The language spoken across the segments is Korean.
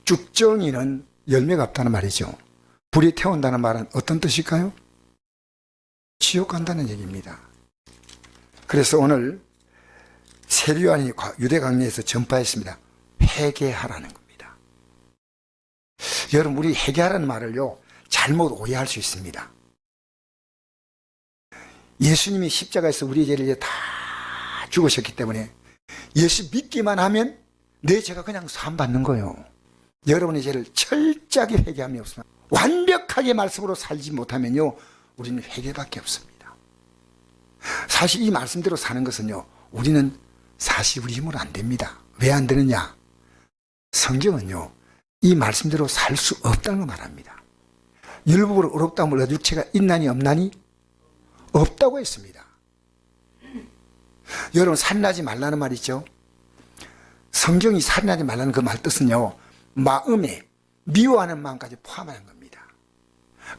쭉정이는 열매가 없다는 말이죠. 불이 태운다는 말은 어떤 뜻일까요? 지옥 간다는 얘기입니다. 그래서 오늘 세례요한이 유대 강요에서 전파했습니다. 회개하라는 겁니다. 여러분, 우리 회개하라는 말을요, 잘못 오해할 수 있습니다. 예수님이 십자가에서 우리의 죄를 이제 다 죽으셨기 때문에 예수 믿기만 하면 내 죄가 그냥 사함받는 거예요. 여러분의 죄를 철저하게 회개함이 없으면, 완벽하게 말씀으로 살지 못하면요, 우리는 회개밖에 없습니다. 사실 이 말씀대로 사는 것은요, 우리는 사실 우리 힘으로 안 됩니다. 왜 안 되느냐? 성경은요, 이 말씀대로 살 수 없다는 걸 말합니다. 율법으로 어렵다 몰라 육체가 있나니 없나니? 없다고 했습니다. 여러분, 살인하지 말라는 말 있죠? 성경이 살인하지 말라는 그 말 뜻은요, 마음에 미워하는 마음까지 포함하는 겁니다.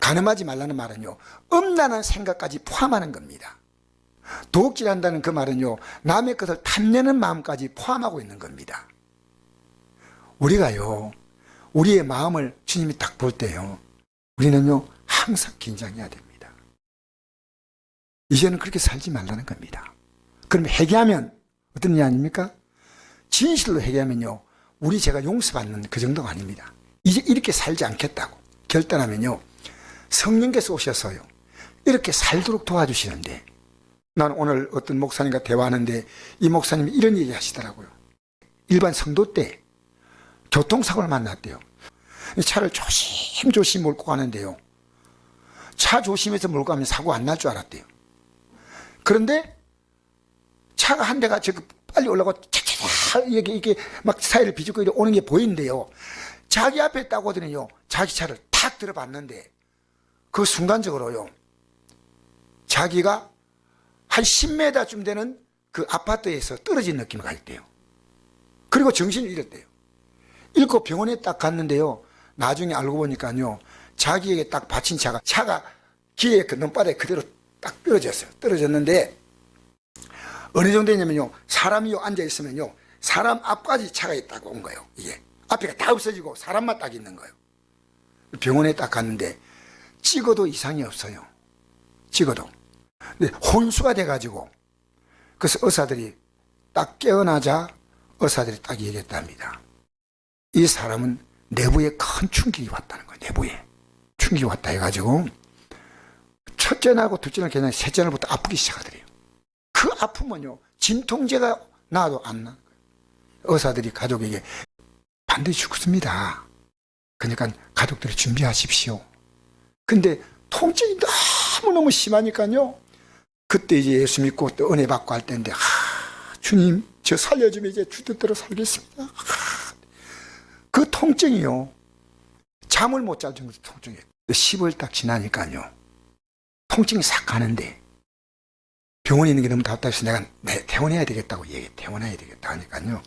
간음하지 말라는 말은요, 음란한 생각까지 포함하는 겁니다. 도둑질한다는 그 말은요, 남의 것을 탐내는 마음까지 포함하고 있는 겁니다. 우리가요, 우리의 마음을 주님이 딱 볼 때요, 우리는요, 항상 긴장해야 됩니다. 이제는 그렇게 살지 말라는 겁니다. 그럼 회개하면 어떤 일이 아닙니까? 진실로 회개하면요, 우리 죄가 용서받는 그 정도가 아닙니다. 이제 이렇게 살지 않겠다고 결단하면요, 성령께서 오셔서요, 이렇게 살도록 도와주시는데, 나는 오늘 어떤 목사님과 대화하는데 이 목사님이 이런 얘기 하시더라고요. 일반 성도 때 교통사고를 만났대요. 차를 조심조심 몰고 가는데요, 차 조심해서 몰고 가면 사고 안 날 줄 알았대요. 그런데 차가 한 대가 저기 빨리 올라가고 이게 막 사이를 비집고 오는 게 보이는데요, 자기 앞에 딱 오더니요, 자기 차를 탁 들어봤는데 그 순간적으로요, 자기가 한 10m쯤 되는 그 아파트에서 떨어진 느낌을 갈때요. 그리고 정신을 잃었대요. 잃고 병원에 딱 갔는데요, 나중에 알고 보니까요, 자기에게 딱 받친 차가 길의 그 눈바닥에 그대로 딱 떨어졌어요. 떨어졌는데 어느 정도냐면요, 사람이 앉아있으면요, 사람 앞까지 차가 딱 온 거예요. 이게 앞에가 다 없어지고 사람만 딱 있는 거예요. 병원에 딱 갔는데 찍어도 이상이 없어요. 찍어도. 근데 혼수가 돼가지고, 그래서 의사들이 딱 깨어나자 의사들이 딱 얘기했답니다. 이 사람은 내부에 큰 충격이 왔다는 거예요. 내부에 충격이 왔다 해가지고 첫째 날하고 둘째 날 그냥 셋째 날부터 아프기 시작하더래요. 그 아픔은요, 진통제가 나도 안 나. 의사들이 가족에게 반드시 죽습니다. 그러니까 가족들이 준비하십시오. 근데 통증이 너무너무 심하니까요, 그때 이제 예수 믿고 또 은혜 받고 할 때인데, 주님 저 살려주면 이제 주 뜻대로 살겠습니다. 그 통증이요, 잠을 못 잘 정도 통증이에요. 10월 딱 지나니까요, 통증이 싹 가는데 병원에 있는 게 너무 답답해서 내가 퇴원해야 되겠다고 퇴원해야 되겠다 하니까요,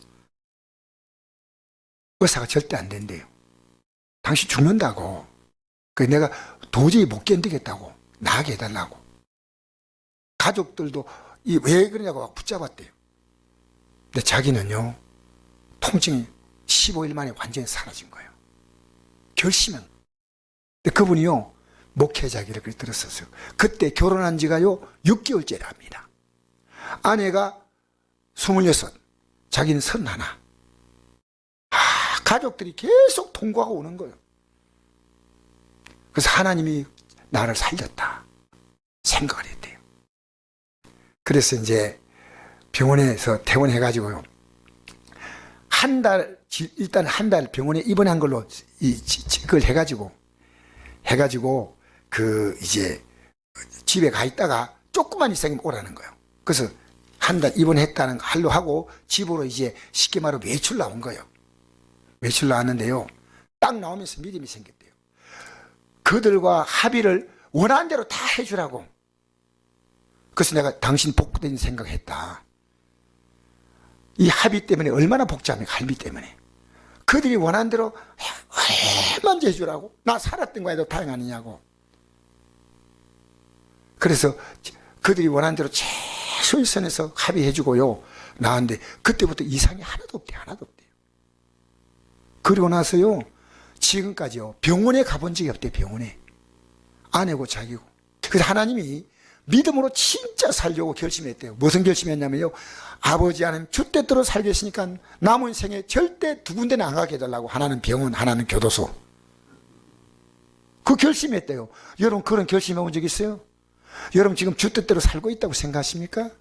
의사가 절대 안 된대요. 당신 죽는다고. 그 내가 도저히 못 견디겠다고 나게 해달라고. 가족들도 왜 그러냐고 막 붙잡았대요. 근데 자기는요, 통증이 15일 만에 완전히 사라진 거예요. 결심은. 근데 그분이요, 목회자기를 들었었어요. 그때 결혼한 지가요 6개월째라 합니다. 아내가 26, 자기는 31. 가족들이 계속 통과하고 오는 거예요. 그래서 하나님이 나를 살렸다 생각을 했대요. 그래서 이제 병원에서 퇴원해가지고요, 일단 한 달 병원에 입원한 걸로 그걸 해가지고 이제 집에 가 있다가 조금만 있으면 오라는 거예요. 그래서 한 달 입원했다는 할로 하고 집으로 이제 쉽게 말하면 외출 나온 거예요. 외출 나왔는데요, 딱 나오면서 믿음이 생겼대요. 그들과 합의를 원하는 대로 다 해주라고. 그래서 내가 당신 복된 생각했다. 이 합의 때문에 얼마나 복잡합니까? 합의 때문에. 그들이 원하는 대로 얼마나 해주라고. 나 살았던 거에도 다행 아니냐고. 그래서 그들이 원하는 대로 최소의 선에서 합의해주고요, 나왔는데 그때부터 이상이 하나도 없대요. 그리고 나서요, 지금까지요 병원에 가본 적이 없대요. 병원에. 아내고 자기고. 그래서 하나님이 믿음으로 진짜 살려고 결심했대요. 무슨 결심했냐면요, 아버지 하나님 주때대로 살겠으니까 남은 생에 절대 두 군데는 안 가게 해달라고. 하나는 병원, 하나는 교도소. 그 결심했대요. 여러분 그런 결심해 본 적 있어요? 여러분 지금 주뜻대로 살고 있다고 생각하십니까?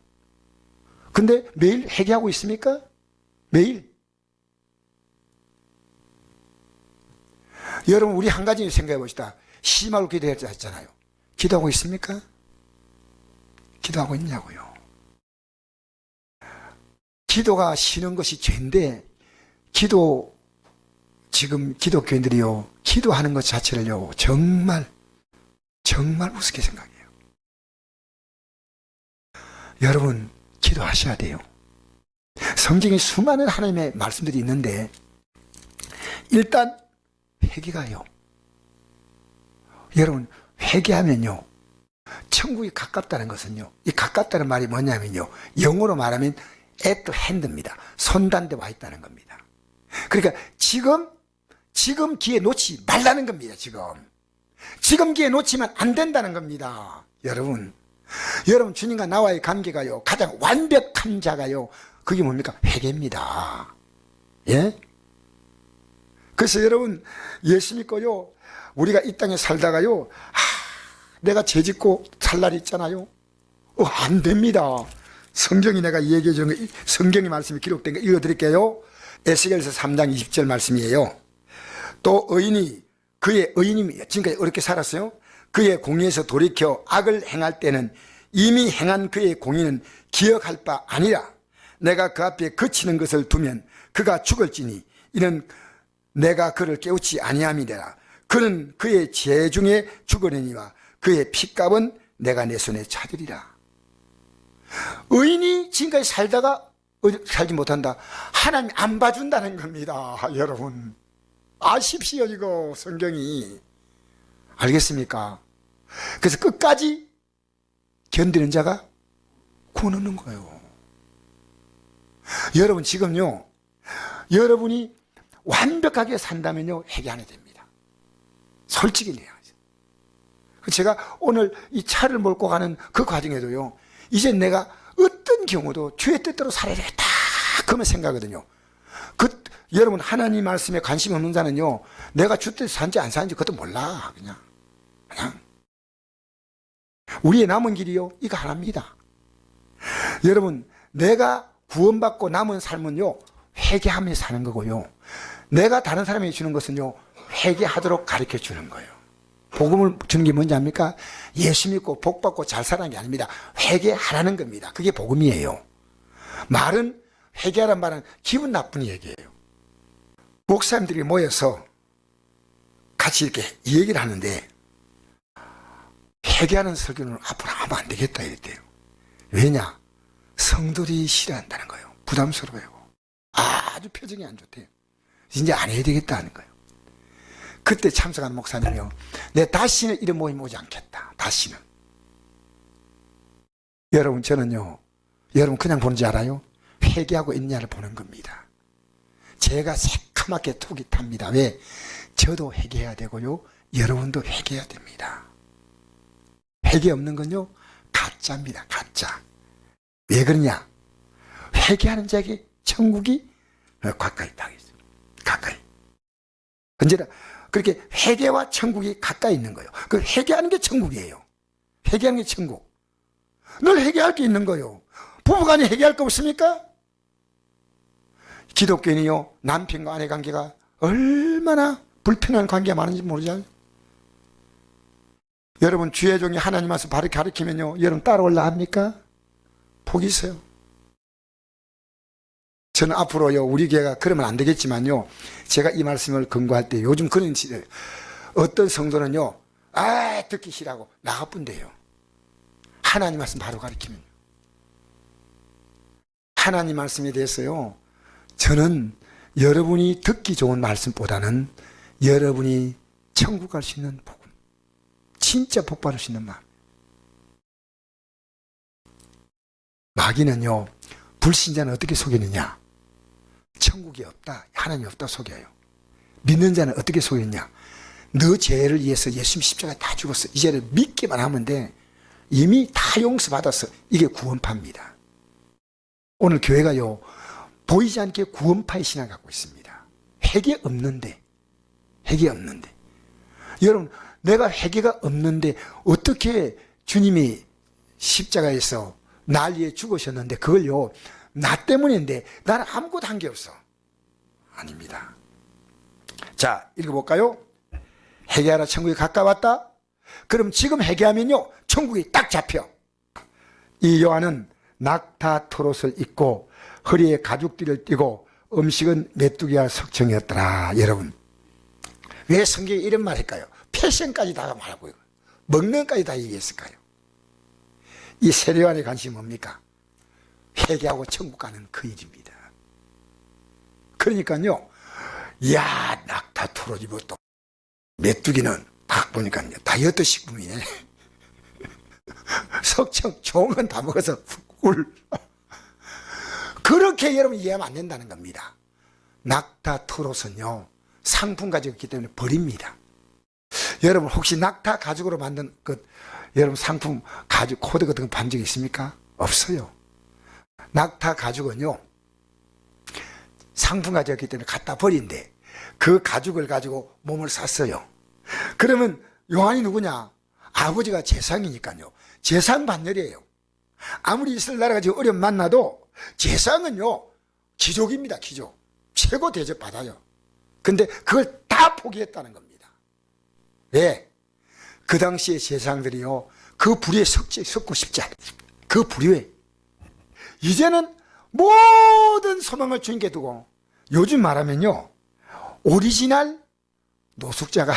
근데 매일 회개하고 있습니까? 매일. 여러분 우리 한 가지 생각해 봅시다. 쉬지 말고 기도해야 했잖아요. 기도하고 있습니까? 기도하고 있냐고요. 기도가 쉬는 것이 죄인데, 지금 기독교인들이요 기도하는 것 자체를요 정말 우습게 생각해요. 여러분 기도하셔야 돼요. 성경에 수많은 하나님의 말씀들이 있는데 일단 회개가요. 여러분 회개하면요 천국이 가깝다는 것은요, 이 가깝다는 말이 뭐냐면요, 영어로 말하면 at hand입니다. 손단대 와 있다는 겁니다. 그러니까 지금 기회 놓지 말라는 겁니다. 지금 기회 놓치면 안 된다는 겁니다. 여러분 주님과 나와의 관계가요 가장 완벽한 자가요 그게 뭡니까? 회개입니다. 예? 그래서 여러분 예수 믿고요 우리가 이 땅에 살다가요 내가 죄짓고 살 날이 있잖아요. 안 됩니다. 성경이 내가 얘기해 주는 거, 성경의 말씀이 기록된 거 읽어드릴게요. 에스겔서 3장 20절 말씀이에요. 또 의인이 지금까지 어렵게 살았어요. 그의 공의에서 돌이켜 악을 행할 때는 이미 행한 그의 공의는 기억할 바 아니라 내가 그 앞에 그치는 것을 두면 그가 죽을지니 이는 내가 그를 깨우치 아니함이라. 그는 그의 죄 중에 죽으려니와 그의 핏값은 내가 내 손에 찾으리라. 의인이 지금까지 살다가 살지 못한다. 하나님 안 봐준다는 겁니다. 여러분 아십시오. 이거 성경이. 알겠습니까? 그래서 끝까지 견디는 자가 구원 얻는 거예요. 여러분 지금요 여러분이 완벽하게 산다면요 회개 안 해야 됩니다. 솔직히 얘기하죠. 제가 오늘 이 차를 몰고 가는 그 과정에도요 이제 내가 어떤 경우도 주의 뜻대로 살아야 되겠다 그러면 생각하거든요. 여러분 하나님 말씀에 관심 없는 자는요 내가 주 뜻 산지 안 산지 그것도 몰라. 그냥 우리의 남은 길이요 이거 하나입니다. 여러분 내가 구원받고 남은 삶은요 회개하며 사는 거고요, 내가 다른 사람에게 주는 것은요 회개하도록 가르쳐 주는 거예요. 복음을 주는 게 뭔지 압니까? 예수 믿고 복 받고 잘 사는 게 아닙니다. 회개하라는 겁니다. 그게 복음이에요. 말은 회개하라는 말은 기분 나쁜 얘기예요. 목사님들이 모여서 같이 이렇게 얘기를 하는데 회개하는 설교는 앞으로 하면 안 되겠다 이랬대요. 왜냐? 성도들이 싫어한다는 거예요. 부담스러워요. 아주 표정이 안 좋대요. 이제 안 해야 되겠다 하는 거예요. 그때 참석한 목사님이요, 내 다시는 이런 모임 오지 않겠다. 다시는. 여러분 저는요 여러분 그냥 보는 줄 알아요? 회개하고 있냐를 보는 겁니다. 제가 새카맣게 톡이 탑니다. 왜? 저도 회개해야 되고요 여러분도 회개해야 됩니다. 회개 없는 건요 가짜입니다. 가짜. 왜 그러냐? 회개하는 자에게 천국이 가까이 있습니다. 가까이. 언제나 그렇게 회개와 천국이 가까이 있는 거예요. 그 회개하는 게 천국이에요. 회개하는 게 천국. 늘 회개할 게 있는 거예요. 부부간에 회개할 거 없습니까? 기독교인이요 남편과 아내 관계가 얼마나 불편한 관계가 많은지 모르잖아요. 여러분 주의 종이 하나님 와서 바로 가르치면요 여러분 따라올라 합니까? 복이 있어요. 저는 앞으로요 우리 교회가 그러면 안 되겠지만요 제가 이 말씀을 근거할 때 요즘 그런 시대 어떤 성도는요 듣기 싫어하고 나가뿐대요. 하나님 말씀 바로 가르치면요. 하나님 말씀에 대해서요 저는 여러분이 듣기 좋은 말씀보다는 여러분이 천국 갈 수 있는 복음, 진짜 복 받을 수 있는 마음. 마귀는요 불신자는 어떻게 속이느냐? 천국이 없다, 하나님이 없다 속여요. 믿는 자는 어떻게 소유했냐? 너 죄를 위해서 예수님 십자가에 다 죽었어. 이제는 믿기만 하면 돼. 이미 다 용서받았어. 이게 구원파입니다. 오늘 교회가요, 보이지 않게 구원파의 신앙을 갖고 있습니다. 회개 없는데. 여러분, 내가 회개가 없는데 어떻게 주님이 십자가에서 날 위해 죽으셨는데 그걸요, 나 때문인데 나는 아무것도 한 게 없어. 아닙니다. 자, 읽어볼까요? 회개하라, 천국이 가까웠다. 그럼 지금 회개하면요, 천국이 딱 잡혀. 이 요한은 낙타 토롯을 입고 허리에 가죽띠를 띠고 음식은 메뚜기와 석청이었더라. 여러분, 왜 성경에 이런 말 할까요? 패션까지 다 말하고 먹는 것까지 다 얘기했을까요? 이 세례요한의 관심이 뭡니까? 회개하고 천국 가는 그 일입니다. 그러니까요, 이야, 낙타 토롯 입었다. 메뚜기는 딱 보니까 다이어트 식품이네. 석청 좋은 건 다 먹어서 꿀. 그렇게 여러분 이해하면 안 된다는 겁니다. 낙타 토롯은요, 상품 가지고 있기 때문에 버립니다. 여러분 혹시 낙타 가죽으로 만든 여러분 상품 가죽 코드 같은 거 본 적 있습니까? 없어요. 낙타 가죽은요, 상품 가지고 있기 때문에 갖다 버린대. 그 가죽을 가지고 몸을 샀어요. 그러면 요한이 누구냐? 아버지가 재상이니까요. 재상 반열이에요. 아무리 이스라엘 나라가 지금 어려움 만나도 재상은요, 귀족입니다. 귀족. 최고 대접 받아요. 근데 그걸 다 포기했다는 겁니다. 왜? 그 당시의 재상들이요, 그 불의에 섞고 싶지 않습니다. 그 불의에. 이제는 모든 소망을 주님께 두고, 요즘 말하면요, 오리지널 노숙자가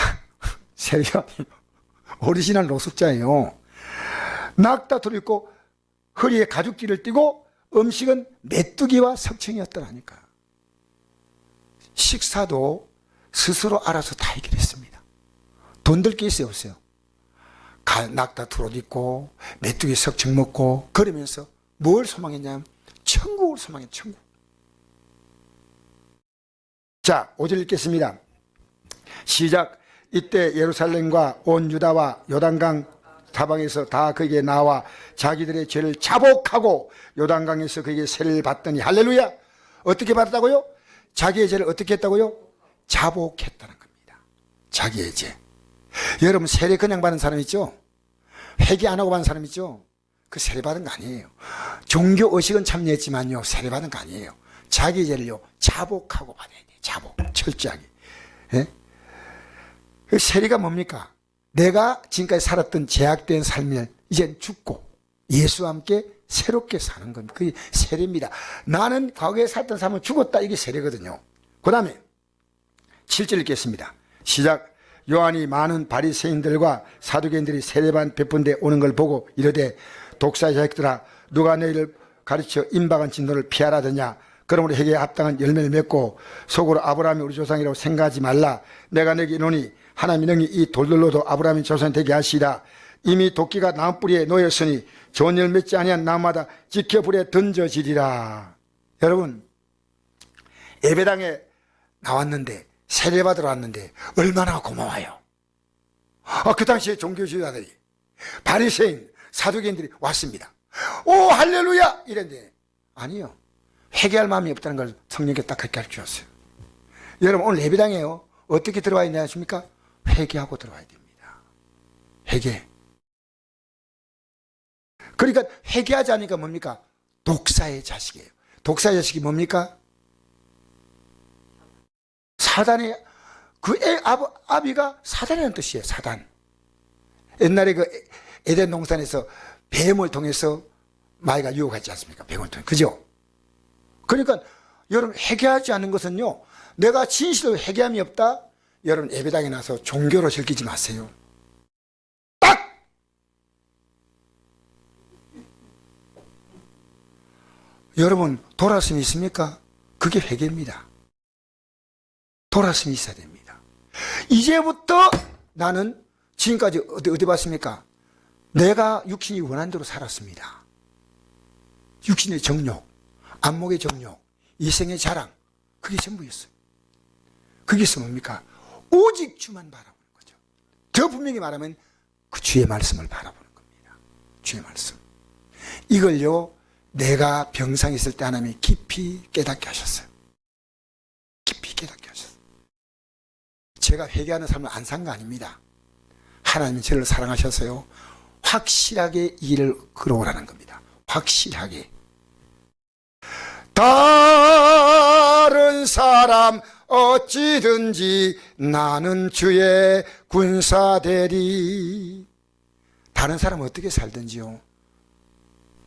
세례요한이에요. 오리지널 노숙자예요. 낙타토를 입고 허리에 가죽띠를 띠고 음식은 메뚜기와 석청이었더라니까. 식사도 스스로 알아서 다 해결했습니다. 돈 들 게 있어요, 없어요? 낙타토를 입고 메뚜기 석청 먹고 그러면서 뭘 소망했냐면 천국을 소망했죠. 천국. 자, 5절 읽겠습니다. 시작. 이때 예루살렘과 온 유다와 요단강 사방에서 다 그에게 나와 자기들의 죄를 자복하고 요단강에서 그에게 세례를 받더니, 할렐루야. 어떻게 받았다고요? 자기의 죄를 어떻게 했다고요? 자복했다는 겁니다. 자기의 죄. 여러분, 세례 그냥 받은 사람 있죠? 회개 안 하고 받은 사람 있죠? 그 세례 받은 거 아니에요. 종교 의식은 참여했지만요, 세례 받은 거 아니에요. 자기 죄를요, 자복하고 받아야 돼요. 자복, 철저하게. 예? 그 세례가 뭡니까? 내가 지금까지 살았던 제약된 삶을 이제 죽고 예수와 함께 새롭게 사는 겁니다. 그게 세례입니다. 나는 과거에 살던 삶은 죽었다. 이게 세례거든요. 그 다음에 7절 읽겠습니다. 시작. 요한이 많은 바리새인들과 사두개인들이 세례반 베푼 데 오는 걸 보고 이르되, 독사의 자식들아, 누가 너희를 가르쳐 임박한 진노를 피하라더냐? 그러므로 회개에 합당한 열매를 맺고 속으로 아브라함이 우리 조상이라고 생각하지 말라. 내가 너에게 이르노니 하나님이 능히 이 돌들로도 아브라함이 조상이 되게 하시리라. 이미 도끼가 나무뿌리에 놓였으니 좋은 열 맺지 아니한 나무마다 지켜 불에 던져지리라. 여러분, 예배당에 나왔는데, 세례받으러 왔는데 얼마나 고마워요. 그 당시에 종교지도자들이, 바리새인, 사두개인들이 왔습니다. 오, 할렐루야! 이랬는데 아니요, 회개할 마음이 없다는 걸 성령께 딱 그렇게 가르쳐줬어요. 여러분, 오늘 예배당에요, 어떻게 들어와야 되냐 하십니까? 회개하고 들어와야 됩니다. 회개. 그러니까 회개하지 않으니까 뭡니까? 독사의 자식이에요. 독사의 자식이 뭡니까? 사단의, 그 아비가 사단이라는 뜻이에요. 사단. 옛날에 그 에덴 동산에서 뱀을 통해서 마귀가 유혹하지 않습니까? 뱀을 통해. 그죠? 그러니까 여러분, 회개하지 않는 것은요, 내가 진실로 회개함이 없다? 여러분, 예배당에 나서 종교로 즐기지 마세요. 딱! 여러분, 돌아섬이 있습니까? 그게 회개입니다. 돌아섬이 있어야 됩니다. 이제부터 나는 지금까지 어디 봤습니까? 내가 육신이 원한 대로 살았습니다. 육신의 정욕, 안목의 정욕, 이생의 자랑, 그게 전부였어요. 거기서 뭡니까? 오직 주만 바라보는 거죠. 더 분명히 말하면 그 주의 말씀을 바라보는 겁니다. 주의 말씀. 이걸요, 내가 병상에 있을 때 하나님이 깊이 깨닫게 하셨어요. 깊이 깨닫게 하셨어요. 제가 회개하는 삶을 안 산 거 아닙니다. 하나님이 저를 사랑하셔서요, 확실하게 이 길을 걸어오라는 겁니다. 확실하게. 다른 사람 어찌든지 나는 주의 군사 되리. 다른 사람 어떻게 살든지요,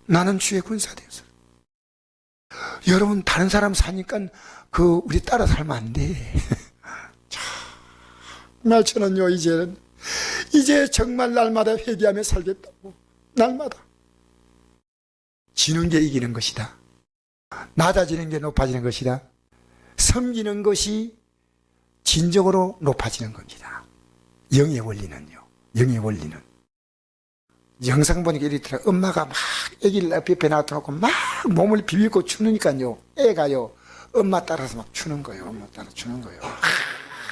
나는 주의 군사 되서. 여러분, 다른 사람 사니까 우리 따라 살면 안 돼. 정말 저는요, 이제 정말 날마다 회개하며 살겠다고. 날마다. 지는 게 이기는 것이다. 낮아지는 게 높아지는 것이다. 섬기는 것이 진정으로 높아지는 겁니다. 영의 원리는요. 영의 원리는. 영상 보니까 이렇더라. 엄마가 막 애기를 옆에 놔두고 막 몸을 비비고 추니까요, 애가요, 엄마 따라서 막 추는 거예요. 엄마 따라 추는 거예요.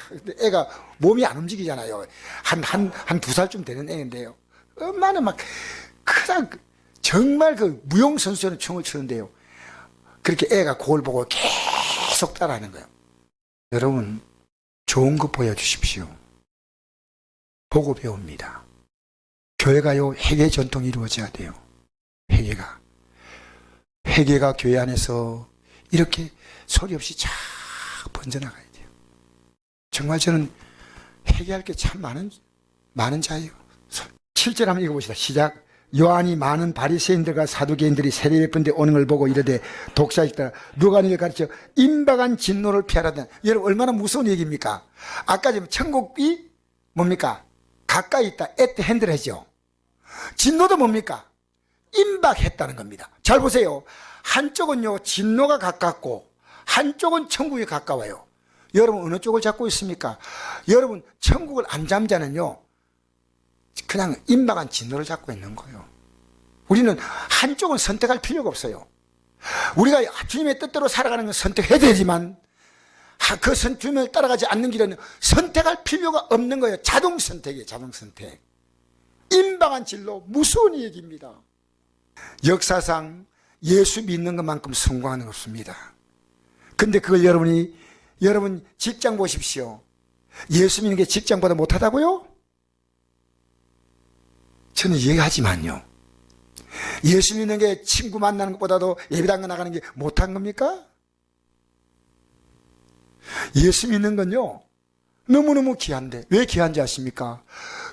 근데 애가 몸이 안 움직이잖아요. 한 2살쯤 되는 애인데요. 엄마는 막 그냥 정말 무용선수처럼 춤을 추는데요. 그렇게 애가 그걸 보고 계속 따라하는 거예요. 여러분, 좋은 거 보여주십시오. 보고 배웁니다. 교회가요, 회개 전통이 이루어져야 돼요. 회개가 교회 안에서 이렇게 소리 없이 쫙 번져나가야 돼요. 정말 저는 회개할 게 참 많은 자예요. 7절 한번 읽어봅시다. 시작. 요한이 많은 바리새인들과 사두개인들이 세례 베푼 데 오는 걸 보고 이르되 독사있다. 누가 너희를 가르쳐 임박한 진노를 피하라다. 여러분, 얼마나 무서운 얘기입니까? 아까 지금 천국이 뭡니까? 가까이 있다. at hand 하죠. 진노도 뭡니까? 임박했다는 겁니다. 잘 보세요. 한쪽은요, 진노가 가깝고 한쪽은 천국이 가까워요. 여러분, 어느 쪽을 잡고 있습니까? 여러분, 천국을 안 잡는 자는요, 그냥 임박한 진노를 잡고 있는 거예요. 우리는 한쪽은 선택할 필요가 없어요. 우리가 주님의 뜻대로 살아가는 건 선택해야 되지만, 그 주님을 따라가지 않는 길은 선택할 필요가 없는 거예요. 자동 선택이에요. 자동 선택. 임박한 진로, 무서운 얘기입니다. 역사상 예수 믿는 것만큼 성공하는 거 없습니다. 근데 그걸 여러분 직장 보십시오. 예수 믿는 게 직장보다 못하다고요? 저는 이해하지만요. 예수 믿는 게 친구 만나는 것보다도 예배당에 나가는 게 못한 겁니까? 예수 믿는 건요, 너무너무 귀한데, 왜 귀한지 아십니까?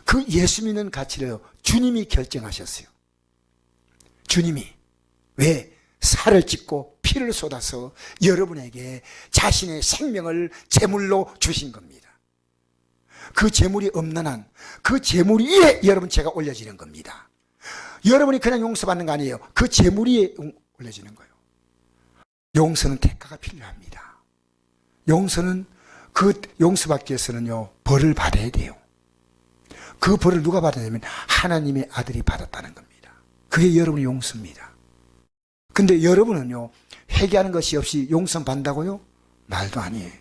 그 예수 믿는 가치를 주님이 결정하셨어요. 주님이. 왜? 살을 찢고 피를 쏟아서 여러분에게 자신의 생명을 제물로 주신 겁니다. 그 제물이 없는 한, 그 제물 위에 여러분 제가 올려지는 겁니다. 여러분이 그냥 용서받는 거 아니에요. 그 제물 위에 올려지는 거예요. 용서는 대가가 필요합니다. 용서는 그 용서받기 위해서는요, 벌을 받아야 돼요. 그 벌을 누가 받았냐면 하나님의 아들이 받았다는 겁니다. 그게 여러분의 용서입니다. 근데 여러분은요, 회개하는 것이 없이 용서 받는다고요? 말도 아니에요.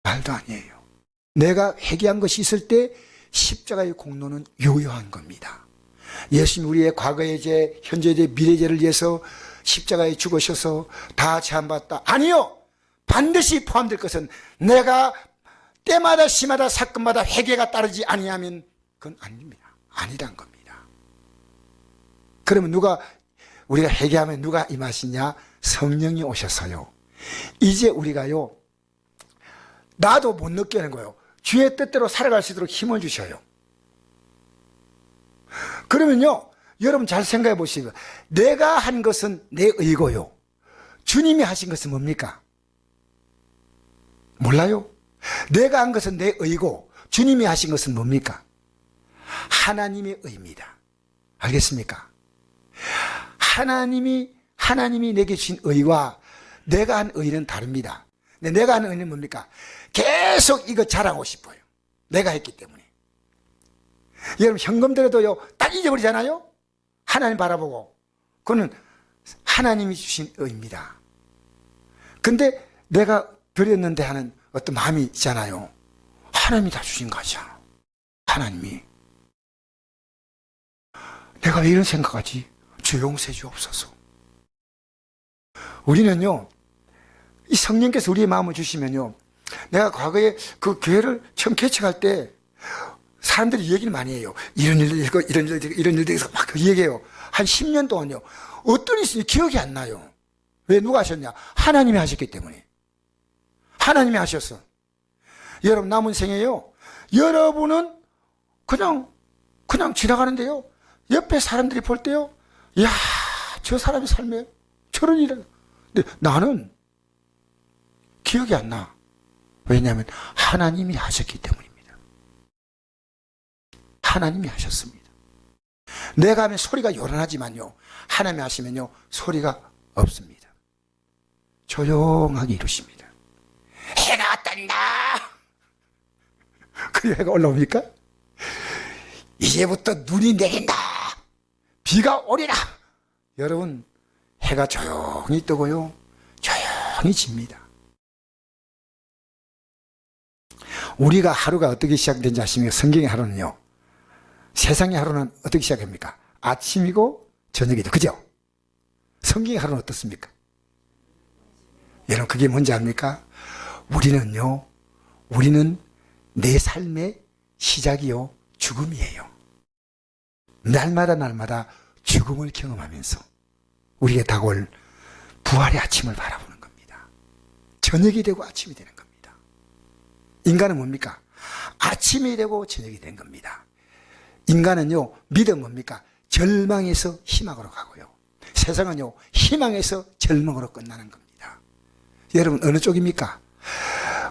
말도 아니에요. 내가 회개한 것이 있을 때 십자가의 공로는 유효한 겁니다. 예수님 우리의 과거의 죄, 현재의 죄, 미래의 죄를 위해서 십자가에 죽으셔서 다 제한받았다. 아니요. 반드시 포함될 것은 내가 때마다 시마다 사건마다 회개가 따르지 아니하면 그건 아닙니다. 아니란 겁니다. 그러면 우리가 회개하면 누가 임하시냐? 성령이 오셔서요, 이제 우리가요, 나도 못 느끼는 거예요. 주의 뜻대로 살아갈 수 있도록 힘을 주셔요. 그러면요, 여러분 잘 생각해 보시고, 내가 한 것은 내 의고요, 주님이 하신 것은 뭡니까? 몰라요? 내가 한 것은 내 의고 주님이 하신 것은 뭡니까? 하나님의 의입니다. 알겠습니까? 하나님이 내게 주신 의와 내가 한 의는 다릅니다. 근데 내가 하는 의는 뭡니까? 계속 이거 잘하고 싶어요. 내가 했기 때문에. 여러분, 현금 들어도요, 딱 잊어버리잖아요? 하나님 바라보고. 그거는 하나님이 주신 의입니다. 근데 내가 드렸는데 하는 어떤 마음이 있잖아요. 하나님이 다 주신 거죠. 하나님이. 내가 왜 이런 생각하지? 주 용서해 주옵소서. 우리는요, 이 성령께서 우리의 마음을 주시면요, 내가 과거에 그 교회를 처음 개척할 때 사람들이 얘기를 많이 해요. 이런 일도 있고, 이런 일도 있고, 이런 일도 있고, 막 그 얘기해요. 한 10년 동안요. 어떤 일이 있으니 기억이 안 나요. 왜 누가 하셨냐? 하나님이 하셨기 때문에. 하나님이 하셨어. 여러분 남은 생에요. 여러분은 그냥 지나가는데요. 옆에 사람들이 볼 때요. 야, 저 사람의 삶에 저런 일을. 근데 나는 기억이 안 나. 왜냐하면 하나님이 하셨기 때문입니다. 하나님이 하셨습니다. 내가 하면 소리가 요란하지만요. 하나님이 하시면요. 소리가 없습니다. 조용하게 이루십니다. 해가 뜬다. 그 해가 올라옵니까? 이제부터 눈이 내린다. 비가 오리라. 여러분, 해가 조용히 뜨고요. 조용히 집니다. 우리가 하루가 어떻게 시작된지 아십니까? 성경의 하루는요. 세상의 하루는 어떻게 시작합니까? 아침이고 저녁이죠. 그죠? 성경의 하루는 어떻습니까? 여러분 그게 뭔지 압니까? 우리는 내 삶의 시작이요. 죽음이에요. 날마다 죽음을 경험하면서 우리에게 다가올 부활의 아침을 바라보는 겁니다. 저녁이 되고 아침이 되는 겁니다. 인간은 뭡니까? 아침이 되고 저녁이 되는 겁니다. 인간은요, 믿음 뭡니까? 절망에서 희망으로 가고요. 세상은요, 희망에서 절망으로 끝나는 겁니다. 여러분, 어느 쪽입니까?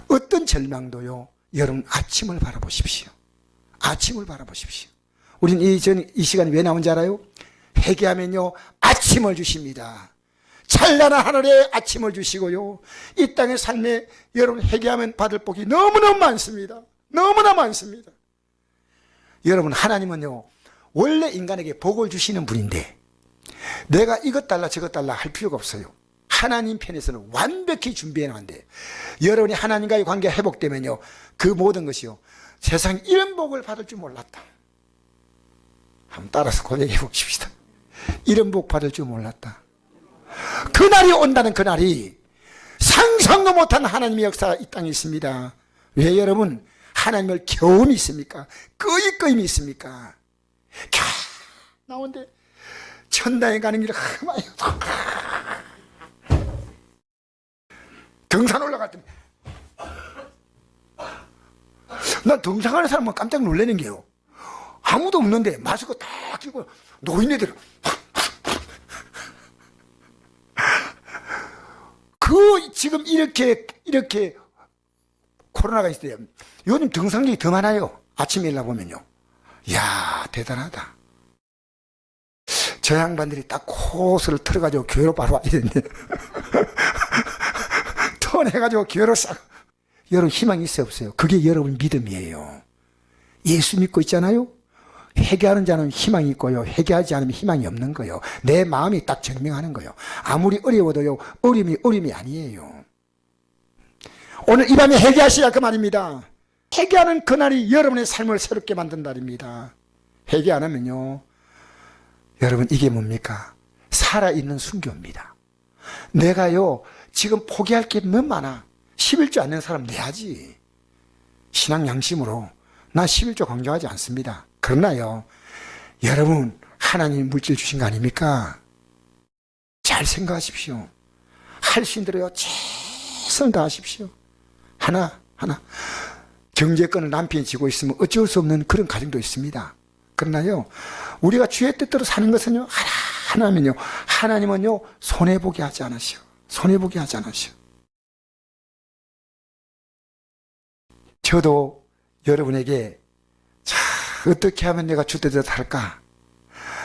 어떤 절망도요, 여러분, 아침을 바라보십시오. 아침을 바라보십시오. 우린 이 시간이 왜 나온지 알아요? 회개하면요, 아침을 주십니다. 찬란한 하늘에 아침을 주시고요. 이 땅의 삶에 여러분 회개하면 받을 복이 너무너무 많습니다. 너무나 많습니다. 여러분 하나님은요 원래 인간에게 복을 주시는 분인데 내가 이것 달라 저것 달라 할 필요가 없어요. 하나님 편에서는 완벽히 준비해 놨는데 여러분이 하나님과의 관계가 회복되면요 그 모든 것이요 세상에 이런 복을 받을 줄 몰랐다. 한번 따라서 고백해 보십시다. 이런 복 받을 줄 몰랐다. 그날이 온다는 그날이 상상도 못한 하나님의 역사가 이 땅에 있습니다. 왜 여러분 하나님을 겨우 믿습니까? 끄이 믿습니까? 캬 나온데 천당에 가는 길을 많이 등산 올라갈 때 난 등산하는 사람은 깜짝 놀라는 게요 아무도 없는데 마스크 딱 끼고 노인네들 지금 이렇게 코로나가 있어요. 요즘 등산객이 더 많아요. 아침에 일어나보면요. 이야, 대단하다. 저 양반들이 딱 코스를 틀어가지고 교회로 바로 와야 되는데. 턴해가지고 교회로 싹. 여러분 희망이 있어요, 없어요? 그게 여러분 믿음이에요. 예수 믿고 있잖아요? 회개하는 자는 희망이 있고요. 회개하지 않으면 희망이 없는 거예요. 내 마음이 딱 증명하는 거예요. 아무리 어려워도요. 어림이 아니에요. 오늘 이 밤에 회개하시라 그 말입니다. 회개하는 그날이 여러분의 삶을 새롭게 만든 날입니다. 회개 안 하면요. 여러분 이게 뭡니까? 살아있는 순교입니다. 내가요. 지금 포기할 게 너무 많아. 11조 안 내는 사람 내야지. 신앙 양심으로 나 11조 강조하지 않습니다. 그러나요, 여러분, 하나님 물질 주신 거 아닙니까? 잘 생각하십시오. 할 수 있는 대로요, 최선을 다하십시오. 하나. 경제권을 남편이 쥐고 있으면 어쩔 수 없는 그런 가정도 있습니다. 그러나요, 우리가 주의 뜻대로 사는 것은요, 하나면요, 하나님은요, 손해보게 하지 않으시오. 손해보게 하지 않으시오. 저도 여러분에게 어떻게 하면 내가 주 뜻대로 살까?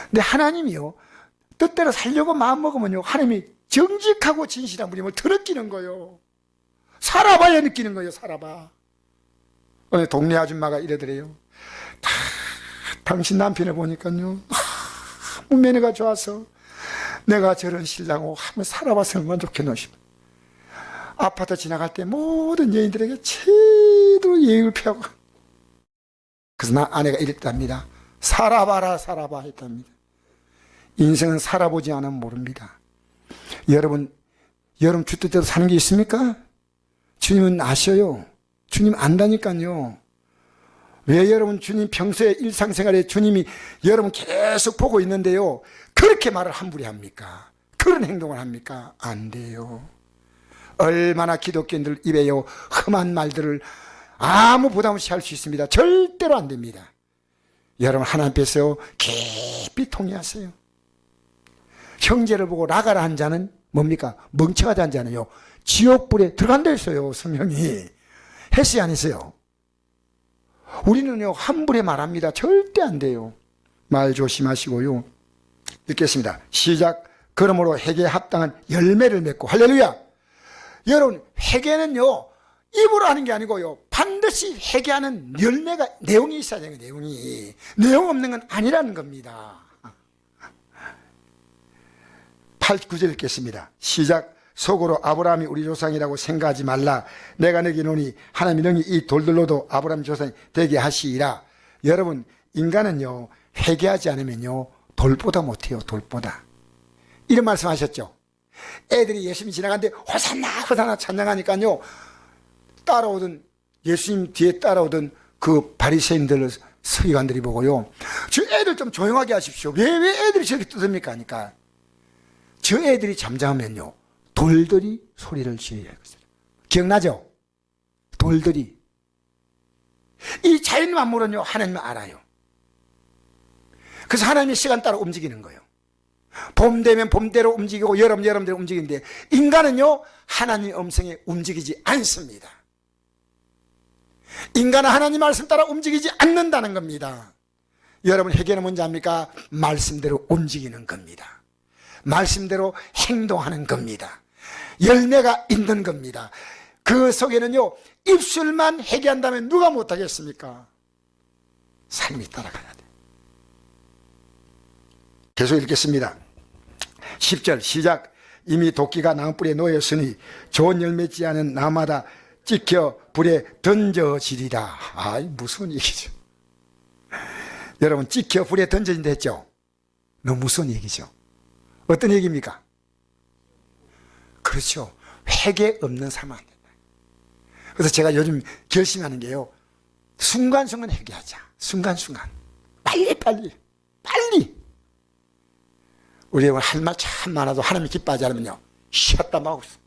근데 하나님이요. 뜻대로 살려고 마음먹으면요. 하나님이 정직하고 진실한 분임을 더 느끼는 거예요. 살아봐야 느끼는 거예요. 살아봐. 오늘 동네 아줌마가 이러더래요. 당신 남편을 보니까요. 너무 매너가 좋아서 내가 저런 신랑하고 한번 살아봐서 얼마나 좋겠노 싶어. 아파트 지나갈 때 모든 여인들에게 제대로 예의를 펴고, 그래서 나 아내가 이랬답니다. 살아봐라 살아봐 했답니다. 인생은 살아보지 않으면 모릅니다. 여러분 주 뜻대로 사는 게 있습니까? 주님은 아셔요. 주님 안다니까요. 왜 여러분 주님 평소에 일상생활에 주님이 여러분 계속 보고 있는데요, 그렇게 말을 함부로 합니까? 그런 행동을 합니까? 안 돼요. 얼마나 기독교인들 입에요 험한 말들을 아무 부담 없이 할 수 있습니다. 절대로 안 됩니다. 여러분 하나님 앞에서 깊이 통회하세요. 형제를 보고 나가라 한 자는 뭡니까? 멍청하다 한 자는요 지옥불에 들어간다 했어요. 성령이 했어요 안 했어요? 우리는요 함부로 말합니다. 절대 안 돼요. 말 조심하시고요. 읽겠습니다. 시작. 그러므로 회개에 합당한 열매를 맺고. 할렐루야. 여러분 회개는요 입으로 하는 게 아니고요 반드시 회개하는 열매가 내용이 있어야 돼요. 내용 없는 건 아니라는 겁니다. 8, 9절 읽겠습니다. 시작. 속으로 아브라함이 우리 조상이라고 생각하지 말라. 내가 너에게 이르노니 하나님이 능히 이 돌들로도 아브라함 조상이 되게 하시리라. 여러분 인간은요 회개하지 않으면요 돌보다 못해요. 돌보다. 이런 말씀 하셨죠. 애들이 예수님 지나가는데 호산나 호산나 찬양하니까요 따라오던 예수님 뒤에 따라오던 그 바리새인들 서기관들이 보고요 저 애들 좀 조용하게 하십시오. 왜 애들이 저렇게 떠듭니까 하니까 저 애들이 잠잠하면요 돌들이 소리를 지어요. 기억나죠? 돌들이. 이 자연 만물은요 하나님은 알아요. 그래서 하나님의 시간 따라 움직이는 거예요. 봄 되면 봄대로 움직이고 여름대로 움직이는데 인간은요 하나님의 음성에 움직이지 않습니다. 인간은 하나님 말씀 따라 움직이지 않는다는 겁니다. 여러분 회개는 뭔지 압니까? 말씀대로 움직이는 겁니다. 말씀대로 행동하는 겁니다. 열매가 있는 겁니다. 그 속에는요 입술만 회개한다면 누가 못하겠습니까? 삶이 따라가야 돼. 계속 읽겠습니다. 10절 시작. 이미 도끼가 나무뿌리에 놓였으니 좋은 열매 맺지 않은 나무마다 찍혀 불에 던져지리라. 아이 무서운 얘기죠. 여러분 찍혀 불에 던져진다 했죠. 너무 무서운 얘기죠. 어떤 얘기입니까? 그렇죠. 회개 없는 삶 안 된다. 그래서 제가 요즘 결심하는 게요 순간순간 회개하자. 순간순간 빨리 우리 할 말 참 많아도 하나님이 기뻐하지 않으면요 쉬었다 마고 있어.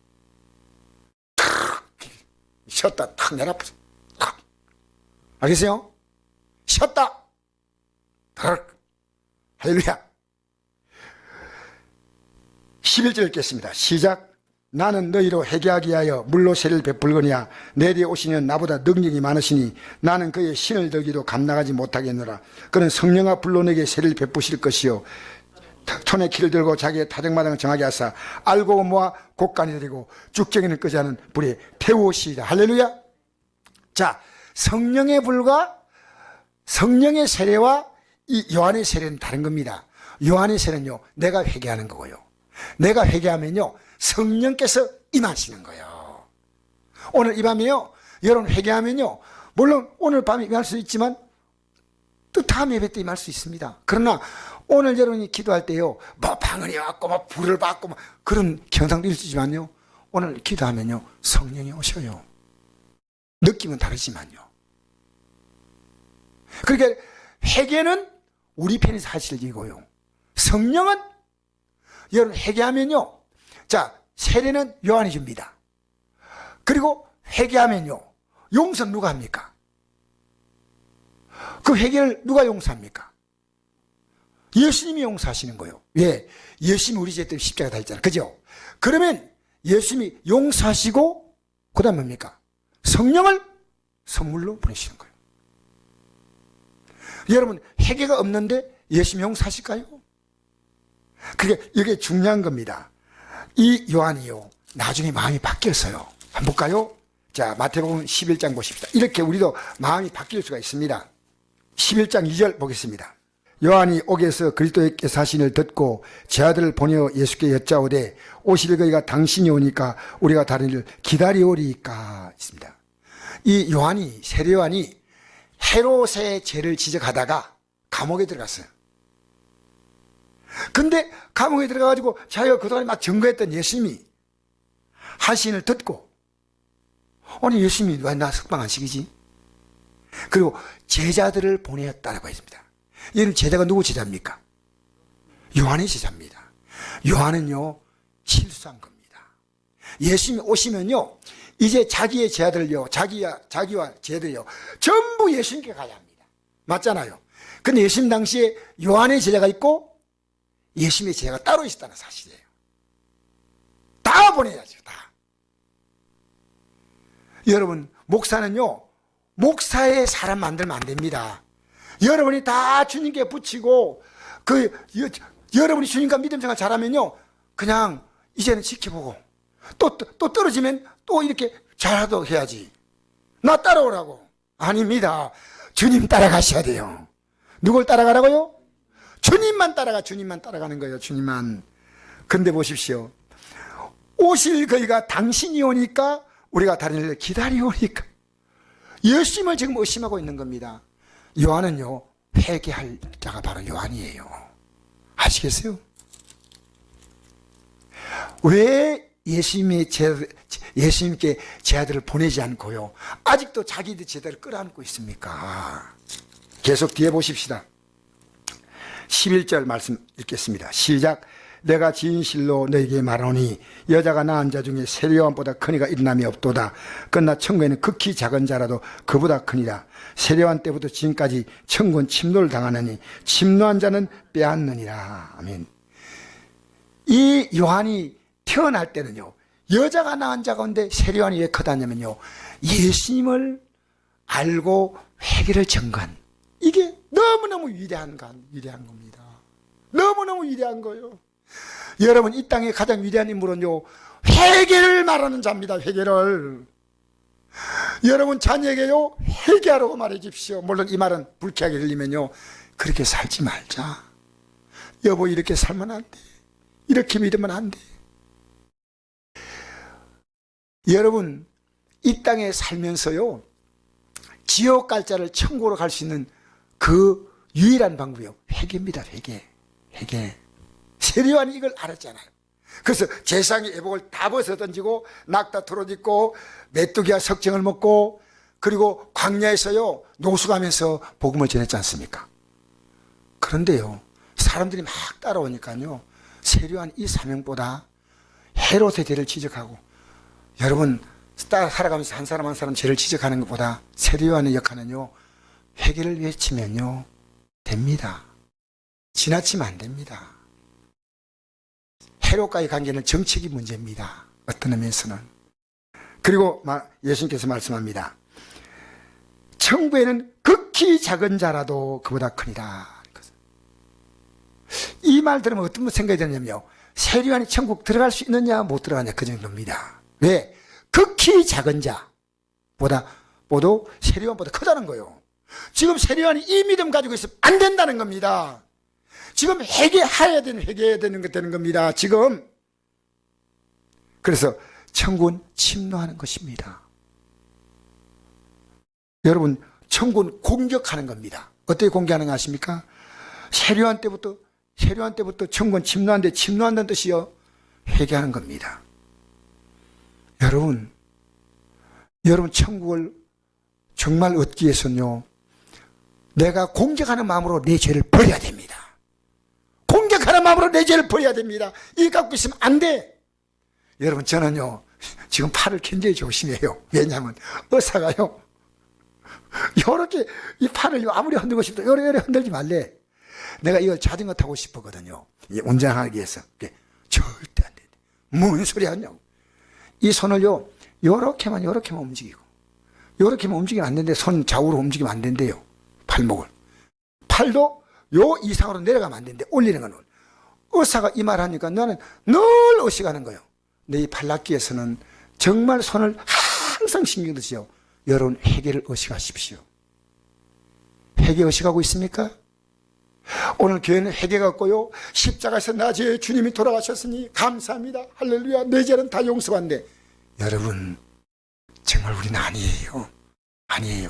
쉬었다 탁 내놔보세요. 알겠어요? 쉬었다 할렐루야. 11절 읽겠습니다. 시작. 나는 너희로 회개하기 위하여 물로 세를 베풀거니와 내 뒤에 오시는 나보다 능력이 많으시니 나는 그의 신을 들기도 감당하지 못하겠노라. 그는 성령과 불로 내게 세를 베푸실 것이요 손에 키를 들고 자기의 타작마당을 정하게 하사 알고 모아 곡간이 되고 죽정에는 끄지 않은 불에 태우시리라. 할렐루야. 자, 성령의 불과 성령의 세례와 이 요한의 세례는 다른 겁니다. 요한의 세례는요 내가 회개하는 거고요 내가 회개하면요 성령께서 임하시는 거예요. 오늘 이 밤에요 여러분 회개하면요 물론 오늘 밤에 임할 수 있지만 또 다음 예배 때 임할 수 있습니다. 그러나 오늘 여러분이 기도할 때요 뭐 방언이 왔고 뭐 불을 받고 뭐 그런 경상도 있지만요 오늘 기도하면요 성령이 오셔요. 느낌은 다르지만요. 그러니까 회개는 우리 편에서 하실 일이고요 성령은 여러분 회개하면요 자 세례는 요한이 줍니다. 그리고 회개하면요 용서는 누가 합니까? 그 회개를 누가 용서합니까? 예수님이 용서하시는 거예요. 왜? 예수님이 우리 죄 때문에 십자가 달잖아요. 그죠? 그러면 예수님이 용서하시고 그 다음 뭡니까? 성령을 선물로 보내시는 거예요. 여러분 회개가 없는데 예수님이 용서하실까요? 그게 이게 중요한 겁니다. 이 요한이요 나중에 마음이 바뀌었어요. 한번 볼까요? 자 마태복음 11장 보십시다. 이렇게 우리도 마음이 바뀔 수가 있습니다. 11장 2절 보겠습니다. 요한이 옥에서 그리스도의 사신을 듣고 제 아들을 보내어 예수께 여짜오되 오실 그이가 당신이 오니까 우리가 다른 일을 기다리오리까 있습니다. 이 요한이, 세례 요한이 헤롯의 죄를 지적하다가 감옥에 들어갔어요. 근데 감옥에 들어가가지고 자기가 그동안 막 증거했던 예수님이 하신을 듣고, 아니 예수님이 왜 나 석방 안 시키지? 그리고 제자들을 보내었다라고 했습니다. 얘는 제자가 누구 제자입니까? 요한의 제자입니다. 요한은요 실수한 겁니다. 예수님이 오시면요 이제 자기의 제자들요, 자기와 제자들요 전부 예수님께 가야 합니다. 맞잖아요. 근데 예수님 당시에 요한의 제자가 있고 예수님의 제자가 따로 있었다는 사실이에요. 다 보내야죠, 다. 여러분, 목사는요 목사의 사람 만들면 안 됩니다. 여러분이 다 주님께 붙이고 여러분이 주님과 믿음 생활 잘하면요 그냥 이제는 지켜보고 또 떨어지면 또 이렇게 잘하도록 해야지. 나 따라오라고. 아닙니다. 주님 따라가셔야 돼요. 누굴 따라가라고요? 주님만 따라가는 거예요. 주님만. 근데 보십시오. 오실 그이가 당신이 오니까 우리가 다른 일을 기다리오니까. 예수님을 지금 의심하고 있는 겁니다. 요한은요 회개할 자가 바로 요한이에요. 아시겠어요? 왜 예수님께 제자들을 보내지 않고요 아직도 자기들 제자들을 끌어안고 있습니까? 계속 뒤에 보십시다. 11절 말씀 읽겠습니다. 시작. 내가 진실로 너에게 말하노니 여자가 낳은 자 중에 세례 요한보다 큰 이가 일어남이 없도다. 그러나 천국에는 극히 작은 자라도 그보다 크니라. 세례 요한 때부터 지금까지 천국은 침노를 당하느니 침노한 자는 빼앗느니라. 아멘. 이 요한이 태어날 때는요 여자가 낳은 자 가운데 세례 요한이 왜 커다냐면요 예수님을 알고 회개를 전간, 이게 너무너무 위대한 겁니다. 너무너무 위대한 거예요. 여러분, 이 땅의 가장 위대한 인물은요 회개를 말하는 자입니다. 회개를. 여러분 자녀에게요 회개하라고 말해 주십시오. 물론 이 말은 불쾌하게 들리면요 그렇게 살지 말자. 여보 이렇게 살면 안 돼. 이렇게 믿으면 안 돼. 여러분 이 땅에 살면서요 지옥 갈 자를 천국으로 갈 수 있는 그 유일한 방법이요 회개입니다. 회개. 세례 요한이 이걸 알았잖아요. 그래서 제사장의 예복을 다 벗어 던지고 낙타 털옷 입고 메뚜기와 석정을 먹고 그리고 광야에서요 노숙하면서 복음을 전했지 않습니까? 그런데요 사람들이 막 따라오니까요 세례 요한 이 사명보다 헤롯의 죄를 지적하고, 여러분 살아가면서 한 사람 한 사람 죄를 지적하는 것보다 세례 요한의 역할은요 회개를 외치면요 됩니다. 지나치면 안 됩니다. 헤롯과의 관계는 정책이 문제입니다. 어떤 의미에서는. 그리고 예수님께서 말씀합니다. 천국에는 극히 작은 자라도 그보다 크니라. 이 말 들으면 어떤 생각이 드냐면요 세례 요한이 천국 들어갈 수 있느냐 못 들어가냐 그 정도입니다. 왜? 극히 작은 자보다도 세례 요한보다 크다는 거예요. 지금 세례 요한이 이 믿음 가지고 있으면 안 된다는 겁니다. 지금 회개해야 되는 겁니다. 지금. 그래서 천국은 침노하는 것입니다. 여러분 천국은 공격하는 겁니다. 어떻게 공격하는 거 아십니까? 세례 요한 때부터 천국은 침노하는데 침노한다는 뜻이요 회개하는 겁니다. 여러분 천국을 정말 얻기 위해서는요 내가 공격하는 마음으로 내 죄를 버려야 됩니다. 공격하는 마음으로 내 죄를 버려야 됩니다. 이 갖고 있으면 안 돼. 여러분 저는요 지금 팔을 굉장히 조심해요. 왜냐하면 의사가요 요렇게 이 팔을 아무리 흔들고 싶다 요래 흔들지 말래. 내가 이걸 자전거 타고 싶었거든요. 운전하기 위해서. 절대 안 돼. 뭔 소리 하냐고. 이 손을요 요렇게만 움직이고 요렇게만 움직이면 안 되는데 손 좌우로 움직이면 안 된대요. 팔목을. 팔도 요 이상으로 내려가면 안 되는데 올리는 건 의사가 이 말 하니까 나는 늘 의식하는 거예요. 내 이 팔 낫기 위해서는 정말 손을 항상 신경 쓰시오. 여러분 회개를 의식하십시오. 회개 의식하고 있습니까? 오늘 교회는 회개가 없고요, 십자가에서 나 죄의 주님이 돌아가셨으니 감사합니다, 할렐루야, 내 죄는 다 용서한데, 여러분 정말 우리는 아니에요. 아니에요.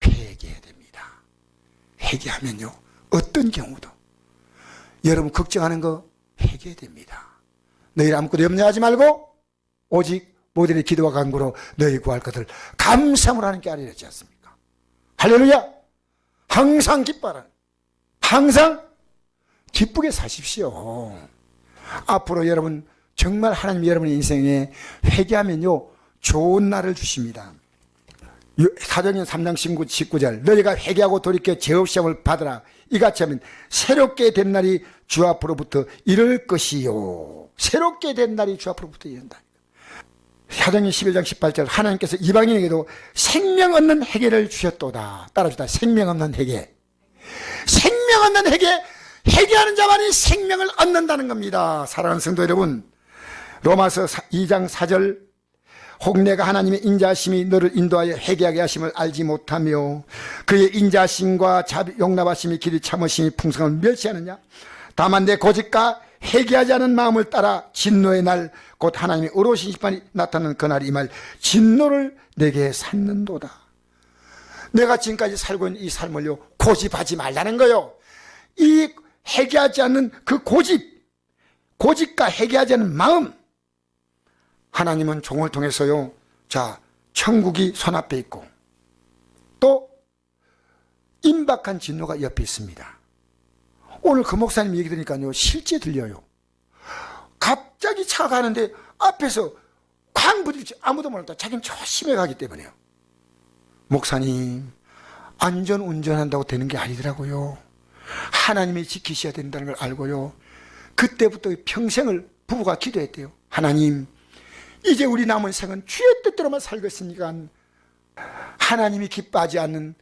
회개해야 됩니다. 회개하면요, 어떤 경우도 여러분 걱정하는 거 회개해야 됩니다. 너희 아무것도 염려하지 말고 오직 모든 기도와 간구로 너희 구할 것을 감사함으로 하는 게 아니었지 않습니까? 할렐루야. 항상 기뻐라. 항상 기쁘게 사십시오. 앞으로 여러분 정말 하나님 여러분의 인생에 회개하면요 좋은 날을 주십니다. 사도행전 3장 19절 너희가 회개하고 돌이켜 죄업시험을 받으라. 이같이 하면 새롭게 된 날이 주 앞으로부터 이를 것이요. 새롭게 된 날이 주 앞으로부터 이른다. 사도행전 11장 18절 하나님께서 이방인에게도 생명 없는 회개를 주셨도다. 따라주다. 생명 없는 회개. 생명 없는 회개. 회개하는 자만이 생명을 얻는다는 겁니다. 사랑하는 성도 여러분, 로마서 2장 4절 혹 내가 하나님의 인자하심이 너를 인도하여 회개하게 하심을 알지 못하며 그의 인자하심과 용납하심이 길이 참으심이 풍성함을 멸시하느냐. 다만 내 고집과 회개하지 않은 마음을 따라 진노의 날 곧 하나님의 의로우신 심판이 나타나는 그날이 이 말 진노를 내게 샀는도다. 내가 지금까지 살고 있는 이 삶을요 고집하지 말라는 거요. 이 회개하지 않는 그 고집과 회개하지 않는 마음, 하나님은 종을 통해서요, 자, 천국이 손앞에 있고 또 임박한 진노가 옆에 있습니다. 오늘 그 목사님 얘기 들으니까요 실제 들려요. 갑자기 차가 가는데 앞에서 쾅 부딪히 아무도 몰랐다. 자기는 조심해 가기 때문에요. 목사님, 안전 운전한다고 되는 게 아니더라고요. 하나님이 지키셔야 된다는 걸 알고요, 그때부터 평생을 부부가 기도했대요. 하나님, 이제 우리 남은 생은 주의 뜻대로만 살겠으니까 하나님이 기뻐하지 않는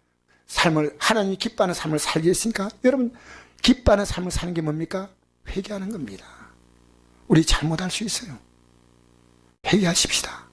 삶을, 하나님이 기뻐하는 삶을 살겠으니까. 여러분, 기뻐하는 삶을 사는 게 뭡니까? 회개하는 겁니다. 우리 잘못할 수 있어요. 회개하십시다.